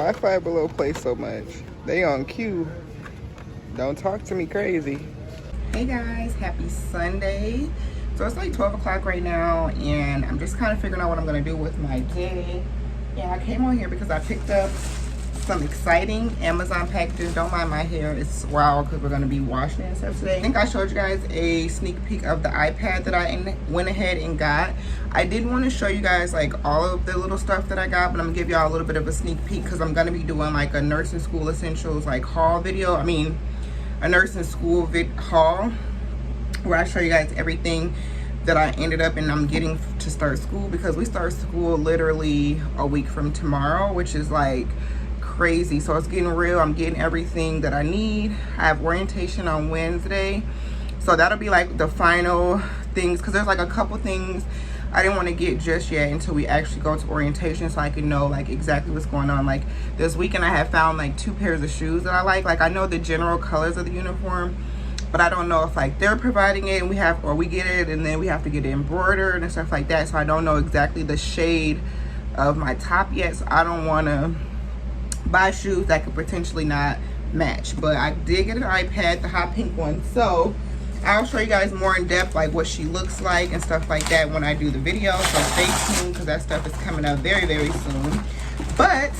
Wi-Fi below play so much. They on cue. Don't talk to me crazy. Hey guys, happy Sunday. So it's like 12 o'clock right now, and I'm just kind of figuring out what I'm gonna do with my day. And I came on here because I picked up some exciting Amazon packages. Don't mind my hair, it's wild because we're going to be washing it and stuff today. I think I showed you guys a sneak peek of the iPad that I went ahead and got. I didn't want to show you guys like all of the little stuff that I got, but I'm gonna give y'all a little bit of a sneak peek because I'm going to be doing like a nursing school essentials like haul video. I mean a nursing school haul where I show you guys everything that I ended up and I'm getting to start school, because we start school literally a week from tomorrow, which is like crazy. So it's getting real. I'm getting everything that I need. I have orientation on Wednesday, so that'll be like the final things, because there's like a couple things I didn't want to get just yet until we actually go to orientation, so I can know like exactly what's going on. Like this weekend I have found like 2 pairs of shoes that I like I know the general colors of the uniform, but I don't know if like they're providing it and we get it and then we have to get it embroidered and stuff like that. So I don't know exactly the shade of my top yet, so I don't want to buy shoes that could potentially not match. But I did get an iPad, the hot pink one, so I'll show you guys more in depth like what she looks like and stuff like that when I do the video. So stay tuned because that stuff is coming up very, very soon. But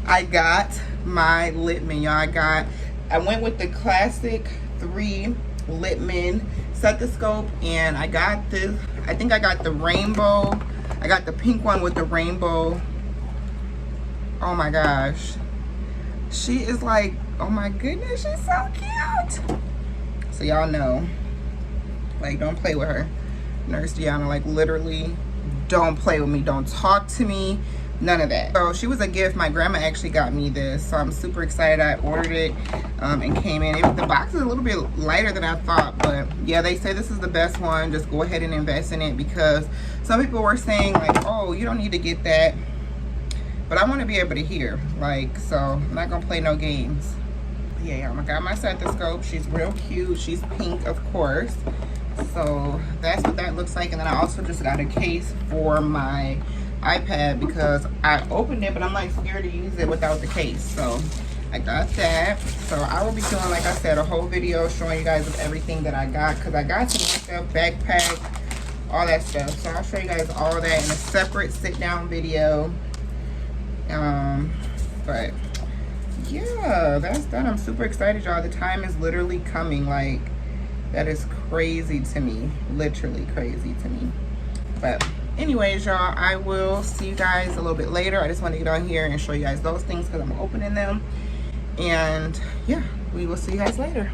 I got my Littman, y'all. I went with the classic 3 Littman stethoscope, and I got this, I think I got the rainbow, I got the pink one with the rainbow. Oh my gosh, she is like, oh my goodness, she's so cute. So y'all know, like, don't play with her. Nurse Deonna, like, literally don't play with me, don't talk to me, none of that. So she was a gift. My grandma actually got me this, so I'm super excited. I ordered it and came in. The box is a little bit lighter than I thought, but yeah, they say this is the best one. Just go ahead and invest in it, because some people were saying like, oh, you don't need to get that, but I want to be able to hear, like, so I'm not gonna play no games. Yeah, I got my stethoscope. She's real cute. She's pink, of course. So that's what that looks like. And then I also just got a case for my iPad because I opened it, but I'm like scared to use it without the case. So I got that. So I will be doing, like I said, a whole video showing you guys of everything that I got, because I got some makeup, backpack, all that stuff. So I'll show you guys all that in a separate sit down video. But yeah, that's done. I'm super excited, y'all. The time is literally coming. Like, that is crazy to me, literally crazy to me. But anyways, y'all, I will see you guys a little bit later. I just want to get on here and show you guys those things because I'm opening them. And yeah, we will see you guys later.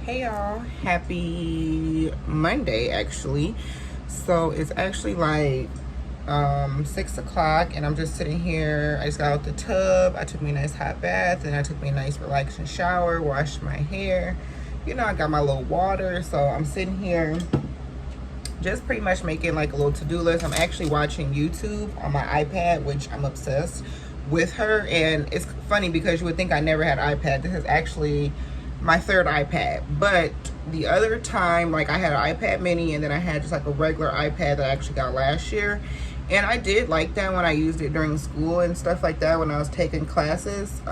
Hey y'all, happy Monday actually. So it's actually like 6 o'clock and I'm just sitting here. I just got out the tub. I took me a nice hot bath and I took me a nice relaxing shower, washed my hair. You know, I got my little water. So I'm sitting here just pretty much making like a little to-do list. I'm actually watching YouTube on my iPad, which I'm obsessed with her. And it's funny because you would think I never had an iPad. This is actually my 3rd iPad, but the other time, like, I had an iPad mini and then I had just like a regular iPad that I actually got last year, and I did like that when I used it during school and stuff like that when I was taking classes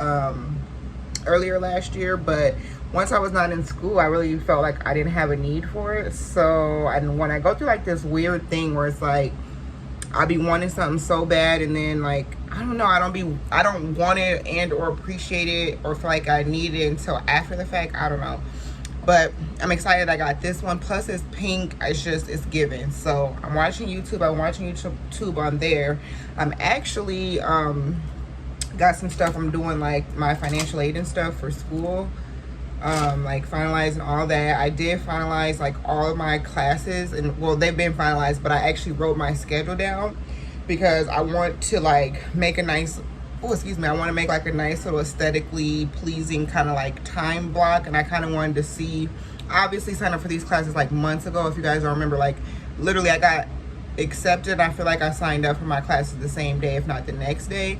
earlier last year. But once I was not in school, I really felt like I didn't have a need for it. So when I go through like this weird thing where it's like I'll be wanting something so bad, and then like, I don't know, I don't want it and or appreciate it or feel like I need it until after the fact. I don't know, but I'm excited I got this one. Plus it's pink. It's given. So I'm watching YouTube. I'm watching YouTube on there. I'm actually got some stuff I'm doing, like my financial aid and stuff for school, like finalizing all that. I did finalize like all of my classes, and well, they've been finalized, but I actually wrote my schedule down because I want to like make a nice, I want to make like a nice little aesthetically pleasing kind of like time block. And I kind of wanted to see obviously signed up for these classes like months ago. If you guys don't remember, like literally I got accepted. I feel like I signed up for my classes the same day, if not the next day.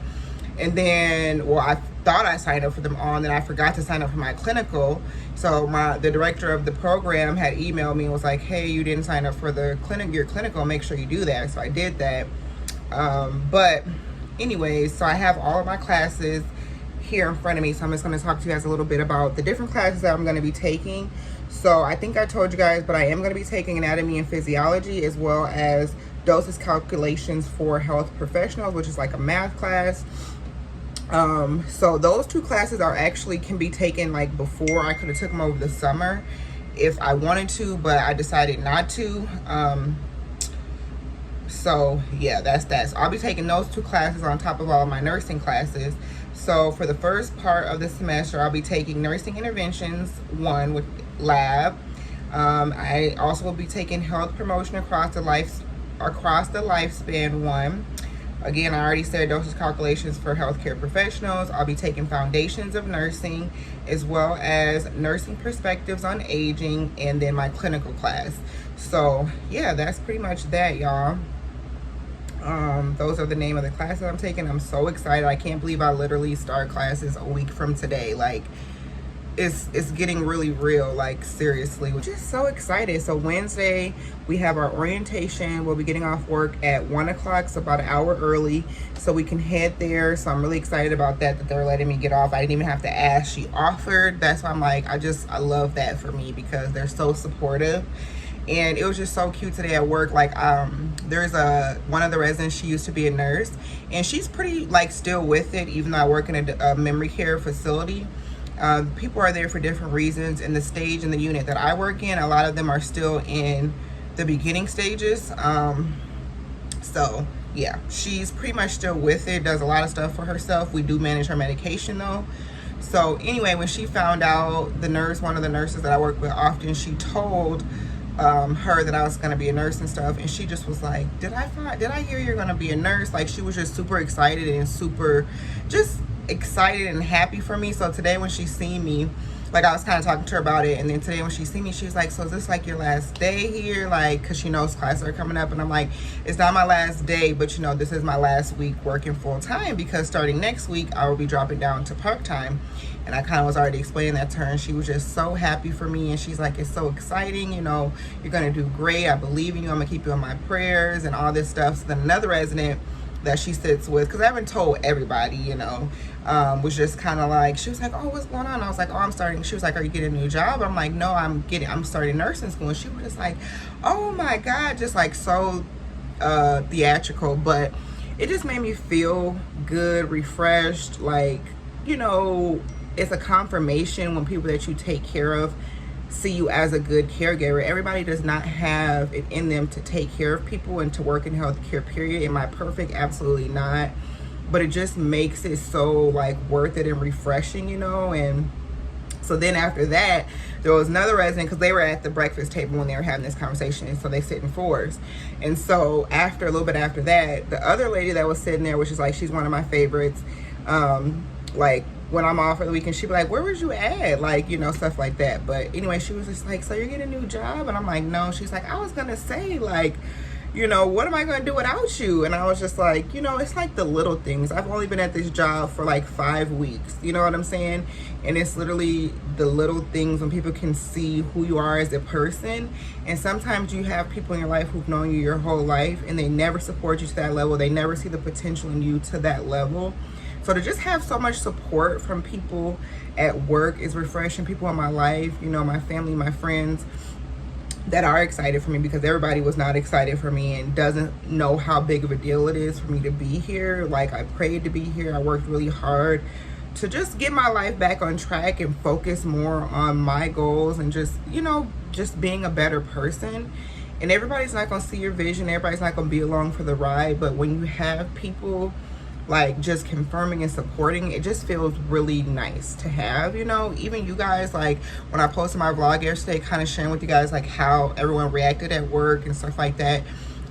And then, well, I thought I signed up for them all, and then I forgot to sign up for my clinical. So the director of the program had emailed me and was like, hey, you didn't sign up for the your clinical, make sure you do that. So I did that. But anyways, so I have all of my classes here in front of me. So I'm just going to talk to you guys a little bit about the different classes that I'm going to be taking. So I think I told you guys, but I am going to be taking anatomy and physiology, as well as doses calculations for health professionals, which is like a math class. So those two classes are actually can be taken like before. I could have took them over the summer if I wanted to, but I decided not to. So yeah, that's that. So I'll be taking those two classes on top of all of my nursing classes. So for the first part of the semester, I'll be taking nursing interventions 1 with lab. I also will be taking health promotion across the lifespan 1. Again, I already said doses calculations for healthcare professionals. I'll be taking foundations of nursing, as well as nursing perspectives on aging, and then my clinical class. So yeah, that's pretty much that, y'all. Those are the name of the classes I'm taking. I'm so excited. I can't believe I literally start classes a week from today. Like, it's getting really real, like seriously. We're just so excited. So Wednesday we have our orientation. We'll be getting off work at 1 o'clock, so about an hour early, so we can head there. So I'm really excited about that they're letting me get off. I didn't even have to ask, she offered. That's why I'm like, I love that for me, because they're so supportive. And it was just so cute today at work. Like there's one of the residents, she used to be a nurse, and she's pretty like still with it, even though I work in a memory care facility. People are there for different reasons. In the stage in the unit that I work in, a lot of them are still in the beginning stages. So yeah, she's pretty much still with it, does a lot of stuff for herself. We do manage her medication though. So anyway, when she found out, one of the nurses that I work with often, she told her that I was going to be a nurse and stuff, and she just was like, did I hear you're going to be a nurse? Like, she was just super excited and super just excited and happy for me. So today when she seen me, like, I was kind of talking to her about it, and then today when she seen me, she was like, so is this like your last day here? Like, because she knows classes are coming up. And I'm like, it's not my last day, but you know, this is my last week working full time, because starting next week I will be dropping down to part-time. And I kind of was already explaining that to her, and she was just so happy for me. And she's like, it's so exciting, you know, you're gonna do great, I believe in you, I'm gonna keep you in my prayers and all this stuff. So then another resident that she sits with, because I haven't told everybody, you know, was just kind of like, she was like, oh, what's going on? I was like, oh, I'm starting. She was like, are you getting a new job? I'm like, no, I'm starting nursing school. And she was just like, oh my God, just like so theatrical. But it just made me feel good, refreshed. Like, you know, it's a confirmation when people that you take care of see you as a good caregiver. Everybody does not have it in them to take care of people and to work in healthcare, period. Am I perfect? Absolutely not. But it just makes it so like worth it and refreshing, you know. And so then after that, there was another resident, because they were at the breakfast table when they were having this conversation, so they sit in 4s. And so after a little bit after that, the other lady that was sitting there, which is like, she's one of my favorites, like when I'm off for the weekend, she'd be like, where was you at? Like, you know, stuff like that. But anyway, she was just like, so you're getting a new job? And I'm like, no. She's like, I was gonna say, like, you know, what am I gonna do without you? And I was just like, you know, it's like the little things. I've only been at this job for like 5 weeks, you know what I'm saying? And it's literally the little things when people can see who you are as a person. And sometimes you have people in your life who've known you your whole life, and they never support you to that level. They never see the potential in you to that level. So to just have so much support from people at work is refreshing. People in my life, you know, my family, my friends that are excited for me, because everybody was not excited for me and doesn't know how big of a deal it is for me to be here. Like, I prayed to be here. I worked really hard to just get my life back on track and focus more on my goals and just, you know, just being a better person. And everybody's not gonna see your vision. Everybody's not gonna be along for the ride. But when you have people like just confirming and supporting, it just feels really nice to have, you know. Even you guys, like when I posted my vlog yesterday, kind of sharing with you guys like how everyone reacted at work and stuff like that,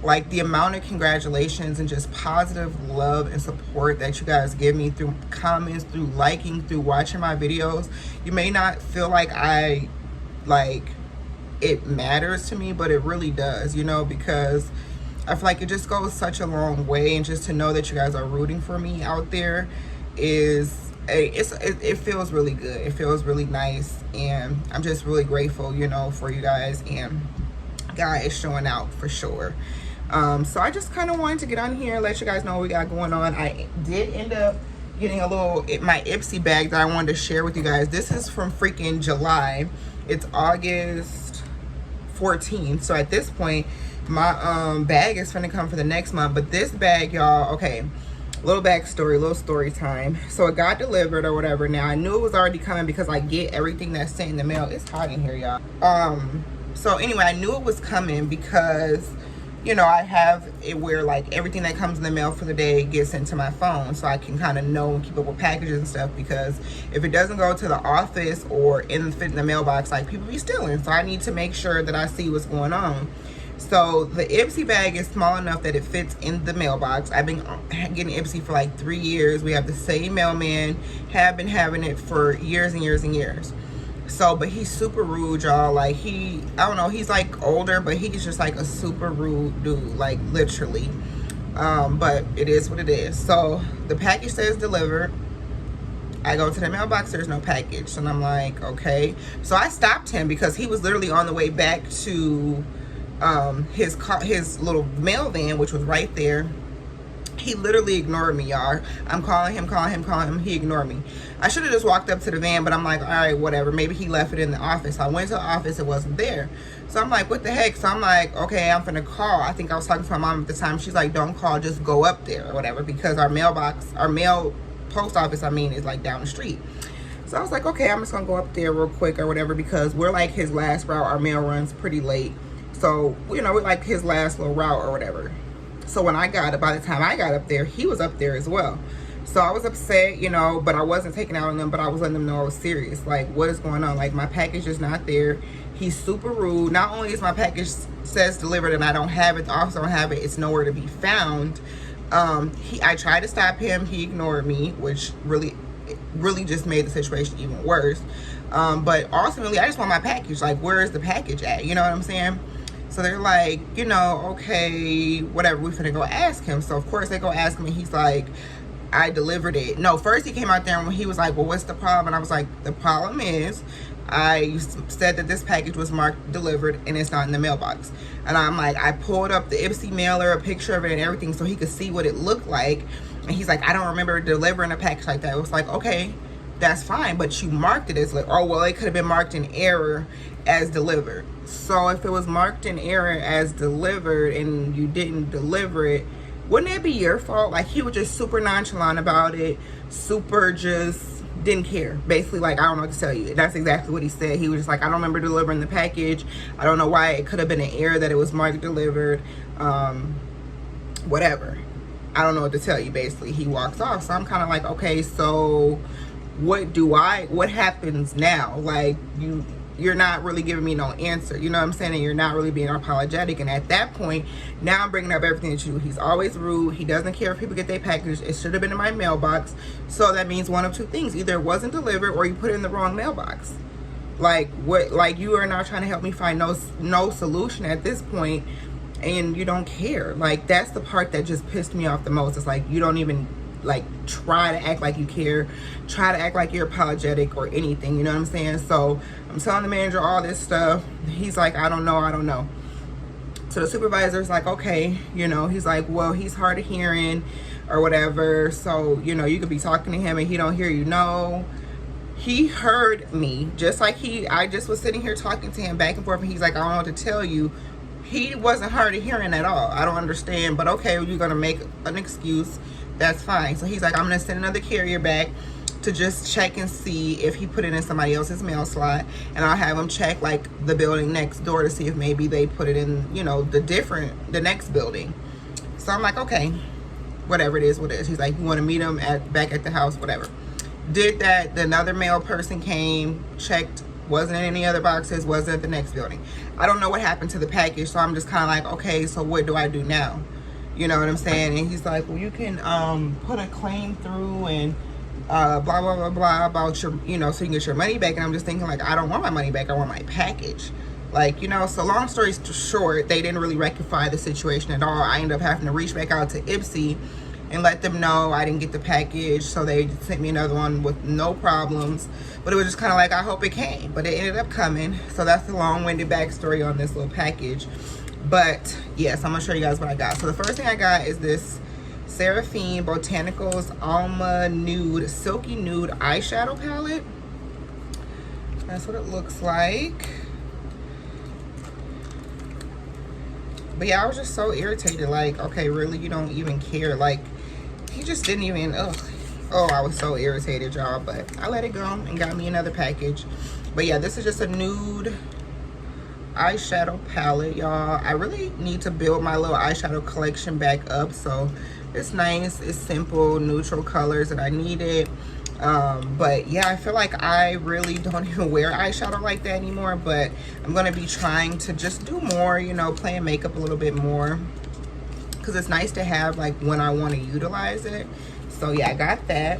like the amount of congratulations and just positive love and support that you guys give me through comments, through liking, through watching my videos. You may not feel like I like it matters to me, but it really does, you know, because I feel like it just goes such a long way, and just to know that you guys are rooting for me out there it feels really good. It feels really nice, and I'm just really grateful, you know, for you guys, and God is showing out for sure. So I just kind of wanted to get on here and let you guys know what we got going on. I did end up getting my Ipsy bag that I wanted to share with you guys. This is from freaking July. It's August 14th. So at this point, my bag is finna come for the next month. But this bag, y'all, okay, little backstory, little story time. So it got delivered or whatever. Now I knew it was already coming because I get everything that's sent in the mail. It's hot in here, y'all. So anyway, I knew it was coming because, you know, I have it where like everything that comes in the mail for the day gets sent to my phone, so I can kind of know and keep up with packages and stuff, because if it doesn't go to the office or fit in the mailbox, like, people be stealing. So I need to make sure that I see what's going on. So the Ipsy bag is small enough that it fits in the mailbox. I've been getting Ipsy for like 3 years. We have the same mailman, have been having it for years and years and years. So, but he's super rude, y'all. Like, I don't know, he's like older, but he's just like a super rude dude, like literally. But it is what it is. So the package says delivered. I go to the mailbox, there's no package. And I'm like, okay. So I stopped him because he was literally on the way back to his little mail van, which was right there. He literally ignored me, y'all. I'm calling him. He ignored me. I should have just walked up to the van, but I'm like, all right, whatever. Maybe he left it in the office. I went to the office, it wasn't there. So I'm like, what the heck? So I'm like, okay, I'm finna call. I think I was talking to my mom at the time. She's like, don't call, just go up there or whatever, because our post office, is like down the street. So I was like, okay, I'm just gonna go up there real quick or whatever, because we're like his last route. Our mail runs pretty late. So, you know, we're like his last little route or whatever. So by the time I got up there, he was up there as well. So I was upset, you know, but I wasn't taking out on them, but I was letting them know I was serious. Like, what is going on? Like, my package is not there. He's super rude. Not only is my package says delivered and I don't have it, the officer don't have it, it's nowhere to be found. I tried to stop him. He ignored me, which really just made the situation even worse. But ultimately, I just want my package. Like, where is the package at? You know what I'm saying? So they're like, you know, okay, whatever, we finna go ask him. So of course they go ask him, and he's like, I delivered it. No, first he came out there and he was like, well, what's the problem? And I was like, the problem is I said that this package was marked delivered and it's not in the mailbox. And I'm like, I pulled up the Ipsy mailer, a picture of it and everything, so he could see what it looked like. And he's like, I don't remember delivering a package like that. It was like, okay, that's fine, but you marked it as like, oh, well, it could have been marked in error as delivered. So if it was marked in error as delivered and you didn't deliver it, wouldn't it be your fault? Like, he was just super nonchalant about it, super just didn't care. Basically, like, I don't know what to tell you. That's exactly what he said. He was just like, I don't remember delivering the package. I don't know why it could have been an error that it was marked delivered. Whatever. I don't know what to tell you. Basically, he walks off. So I'm kind of like, okay, so what happens now? Like, you're not really giving me no answer, you know what I'm saying? And you're not really being apologetic. And at that point, now I'm bringing up everything that you do. He's always rude. He doesn't care if people get their package. It should have been in my mailbox. So that means one of two things: either it wasn't delivered or you put it in the wrong mailbox. Like, what? Like, you are not trying to help me find no solution at this point, and you don't care. Like, that's the part that just pissed me off the most. It's like, you don't even like try to act like you care, try to act like you're apologetic or anything, you know what I'm saying? So I'm telling the manager all this stuff. He's like, I don't know. So the supervisor's like, okay, you know, he's like, well, he's hard of hearing or whatever, so, you know, you could be talking to him and he don't hear you. No, he heard me, just like I just was sitting here talking to him back and forth, and he's like, I don't know what to tell you. He wasn't hard of hearing at all. I don't understand, but okay, you're gonna make an excuse, that's fine. So he's like, I'm gonna send another carrier back to just check and see if he put it in somebody else's mail slot, and I'll have him check like the building next door to see if maybe they put it in, you know, the next building. So I'm like, okay, whatever it is, what it is. He's like, you want to meet him back at the house, whatever. Did that. Another mail person came, checked, wasn't in any other boxes, wasn't at the next building. I don't know what happened to the package, so I'm just kind of like, okay, so what do I do now? You know what I'm saying? And he's like, well, you can put a claim through and blah, blah, blah, blah, about your, you know, so you can get your money back. And I'm just thinking, like, I don't want my money back. I want my package. Like, you know, so long story short, they didn't really rectify the situation at all. I ended up having to reach back out to Ipsy and let them know I didn't get the package, so they sent me another one with no problems. But it was just kind of like, I hope it came, but it ended up coming. So that's the long-winded backstory on this little package. But yes, I'm gonna show you guys what I got. So the first thing I got is this Seraphine Botanicals Alma Nude Silky Nude eyeshadow palette. That's what it looks like. But yeah, I was just so irritated. Like, okay, really, you don't even care? Like, he just didn't even, oh, I was so irritated, y'all. But I let it go and got me another package. But yeah, this is just a nude eyeshadow palette, y'all. I really need to build my little eyeshadow collection back up. So it's nice, it's simple, neutral colors that I needed. But yeah, I feel like I really don't even wear eyeshadow like that anymore, but I'm gonna be trying to just do more, you know, playing makeup a little bit more, because it's nice to have like when I want to utilize it. So yeah, I got that.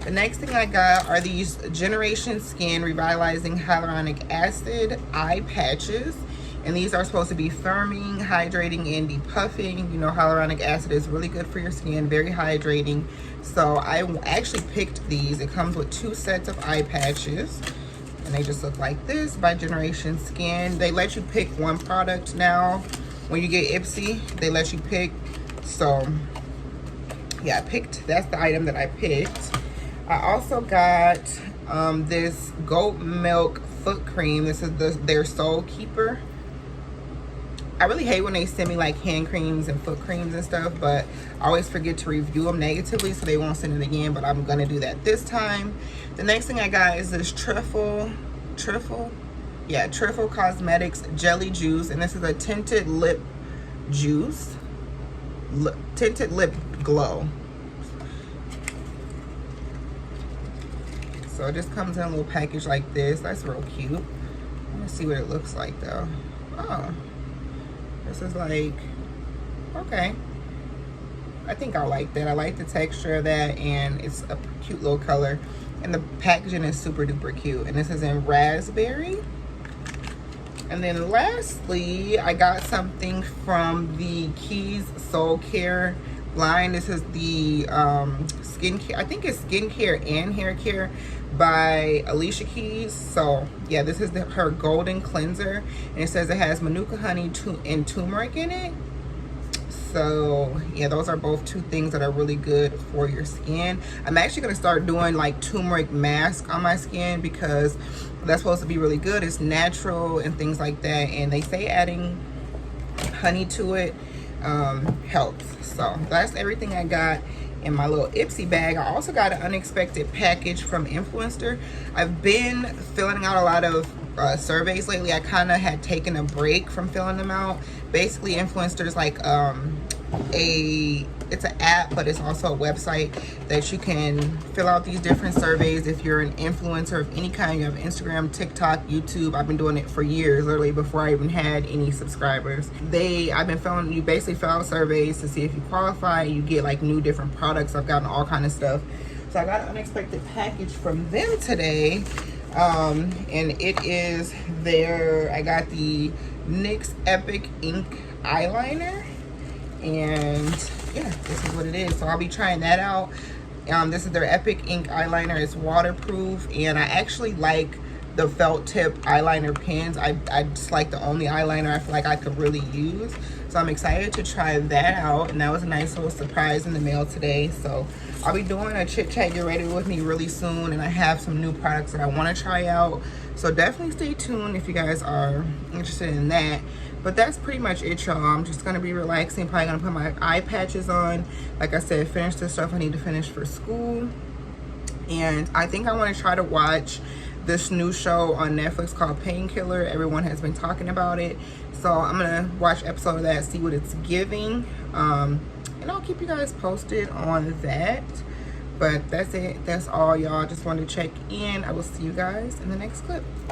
The next thing I got are these Generation Skin Revitalizing Hyaluronic Acid eye patches. And these are supposed to be firming, hydrating, and depuffing. You know, hyaluronic acid is really good for your skin, very hydrating. So I actually picked these. It comes with 2 sets of eye patches. And they just look like this by Generation Skin. They let you pick one product now. When you get Ipsy, they let you pick. So yeah, I picked, that's the item that I picked. I also got this goat milk foot cream. This is their Soul Keeper. I really hate when they send me like hand creams and foot creams and stuff, but I always forget to review them negatively, so they won't send it again, but I'm gonna do that this time. The next thing I got is this Truffle Cosmetics Jelly Juice, and this is a tinted lip juice, tinted lip glow. So it just comes in a little package like this. That's real cute. Let me see what it looks like though. Oh. This is like, okay, I think I like that. I like the texture of that, and it's a cute little color, and the packaging is super duper cute. And this is in raspberry. And then lastly, I got something from the Keys Soul Care line. This is the skincare, I think it's skincare and hair care by Alicia Keys. So yeah, this is her golden cleanser, and it says it has manuka honey and turmeric in it. So yeah, those are both 2 things that are really good for your skin. I'm actually going to start doing like turmeric mask on my skin, because that's supposed to be really good. It's natural and things like that, and they say adding honey to it helps. So that's everything I got in my little Ipsy bag. I also got an unexpected package from Influencer. I've been filling out a lot of surveys lately. I kind of had taken a break from filling them out. Basically, Influencer is like it's an app, but it's also a website that you can fill out these different surveys. If you're an influencer of any kind, you have Instagram, TikTok, YouTube. I've been doing it for years, literally before I even had any subscribers. You basically fill out surveys to see if you qualify. You get like new different products. I've gotten all kind of stuff. So I got an unexpected package from them today. And it is I got the NYX Epic Ink eyeliner, and yeah, this is what it is. So I'll be trying that out. This is their Epic Ink eyeliner. It's waterproof, and I actually like the felt tip eyeliner pens. I just like the only eyeliner I feel like I could really use. So I'm excited to try that out, and that was a nice little surprise in the mail today. So I'll be doing a chit chat get ready with me really soon, and I have some new products that I want to try out. So definitely stay tuned if you guys are interested in that. But that's pretty much it, y'all. I'm just gonna be relaxing, probably gonna put my eye patches on. Like I said, finish the stuff I need to finish for school. And I think I want to try to watch this new show on Netflix called Painkiller. Everyone has been talking about it, so I'm gonna watch an episode of that, see what it's giving, and I'll keep you guys posted on that. But that's it, that's all, y'all. Just wanted to check in. I will see you guys in the next clip.